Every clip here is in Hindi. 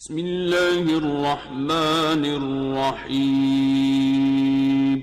बिस्मिल्लाहिर्रहमानिर्रहीम।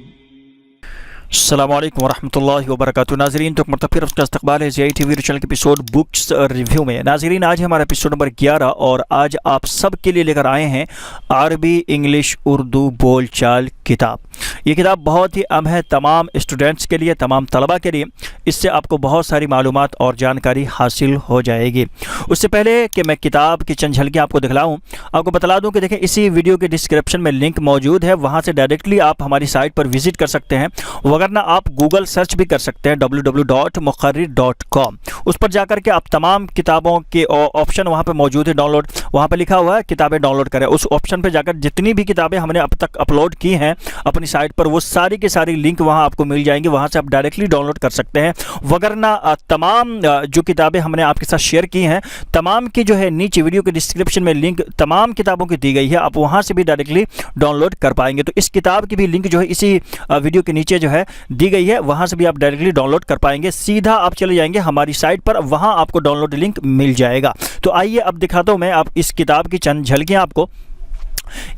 अस्सलामुअलैकुम वरहमतुल्लाहि वबरकातुहू। नाज़रीन तो मरतबा उसका इस्तक़बाल है ज़ियाई टीवी चैनल के एपिसोड बुक्स रिव्यू में। नाज़रीन आज हमारा एपिसोड नंबर 11 और आज आप सब के लिए लेकर आए हैं अरबी इंग्लिश उर्दू बोल चाल किताब। ये किताब बहुत ही अहम है तमाम स्टूडेंट्स के लिए, तमाम तलबा के लिए। इससे आपको बहुत सारी मालूमात और जानकारी हासिल हो जाएगी। उससे पहले कि मैं किताब की चंद झलकियाँ आपको दिखलाऊँ, आपको बतला दूँ कि देखें इसी वीडियो के डिस्क्रिप्शन में लिंक मौजूद है, वहाँ से डायरेक्टली आप हमारी साइट पर विज़िट कर सकते हैं। वरना आप गूगल सर्च भी कर सकते हैं www.muqarrir.com। उस पर जाकर के आप तमाम किताबों के ऑप्शन वहाँ पर मौजूद है, डाउनलोड, वहाँ पर लिखा हुआ है किताबें डाउनलोड करें। उस ऑप्शन पर जाकर जितनी भी किताबें हमने अब तक अपलोड की हैं अपनी साइट पर, वो सारी की सारी लिंक वहाँ आपको मिल जाएंगी, वहाँ से आप डायरेक्टली डाउनलोड कर सकते हैं। वगरना तमाम जो किताबें हमने आपके साथ शेयर की हैं, तमाम की जो है नीचे वीडियो के डिस्क्रिप्शन में लिंक तमाम किताबों की दी गई है, आप वहाँ से भी डायरेक्टली डाउनलोड कर पाएंगे। तो इस किताब की भी लिंक जो है इसी वीडियो के नीचे जो है दी गई है, वहाँ से भी आप डायरेक्टली डाउनलोड कर पाएंगे। सीधा आप चले जाएंगे हमारी साइट पर, वहाँ आपको डाउनलोड लिंक मिल जाएगा। तो आइए अब दिखाता हूँ मैं आप इस किताब की चंद झलकियाँ आपको।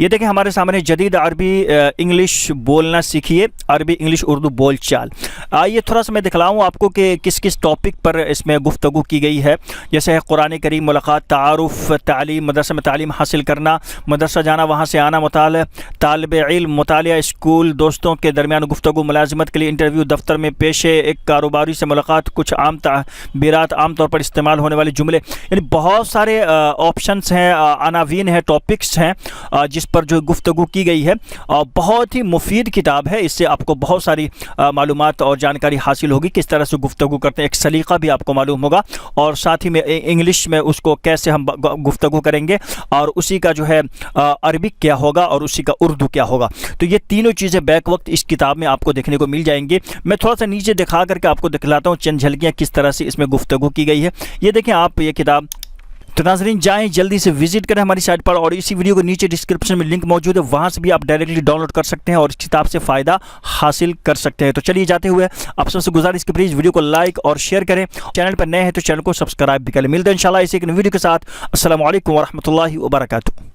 ये देखें हमारे सामने जदीद अरबी इंग्लिश बोलना सीखिए, अरबी इंग्लिश उर्दू बोल चाल। आइए थोड़ा सा मैं दिखलाऊँ आपको कि किस किस टॉपिक पर इसमें गुफ्तगू की गई है। जैसे है कुरान करीम, मुलाकात, तारुफ, तालीम, मदरसा में तालीम हासिल करना, मदरसा जाना, वहाँ से आना, मुताला, तालिब इल्म, मुतालिया, स्कूल, दोस्तों के दरमियान गुफ्तगू, मुलाजमत के लिए इंटरव्यू, दफ्तर में पेशे, एक कारोबारी से मुलाकात, कुछ आम ताबीरात, आम तौर पर इस्तेमाल होने वाले जुमले, यानी बहुत सारे ऑप्शंस हैं, अनावीन हैं, टॉपिक्स हैं जिस पर जो गुफ्तगू की गई है। बहुत ही मुफीद किताब है, इससे आपको बहुत सारी मालूमात और जानकारी हासिल होगी, किस तरह से गुफ्तगू करते हैं, एक सलीका भी आपको मालूम होगा, और साथ ही में इंग्लिश में उसको कैसे हम गुफ्तगू करेंगे, और उसी का जो है अरबिक क्या होगा और उसी का उर्दू क्या होगा। तो ये तीनों चीज़ें बैक वक्त इस किताब में आपको देखने को मिल जाएंगी। मैं थोड़ा सा नीचे दिखा करके आपको दिखलाता हूँ चंद झलकियाँ किस तरह से इसमें गुफ्तगू की गई है। ये देखें आप ये किताब। तो नाज़रीन जाएं, जल्दी से विजिट करें हमारी साइट पर, और इसी वीडियो के नीचे डिस्क्रिप्शन में लिंक मौजूद है, वहाँ से भी आप डायरेक्टली डाउनलोड कर सकते हैं और इस किताब से फ़ायदा हासिल कर सकते हैं। तो चलिए जाते हुए आप सबसे गुजारिश कि प्लीज़ वीडियो को लाइक और शेयर करें, चैनल पर नए हैं तो चैनल को सब्सक्राइब भी करें। मिलते हैं इंशाल्लाह इसी एक वीडियो के साथ। अस्सलामु अलैकुम वरहमतुल्लाहि वबरकातुहू।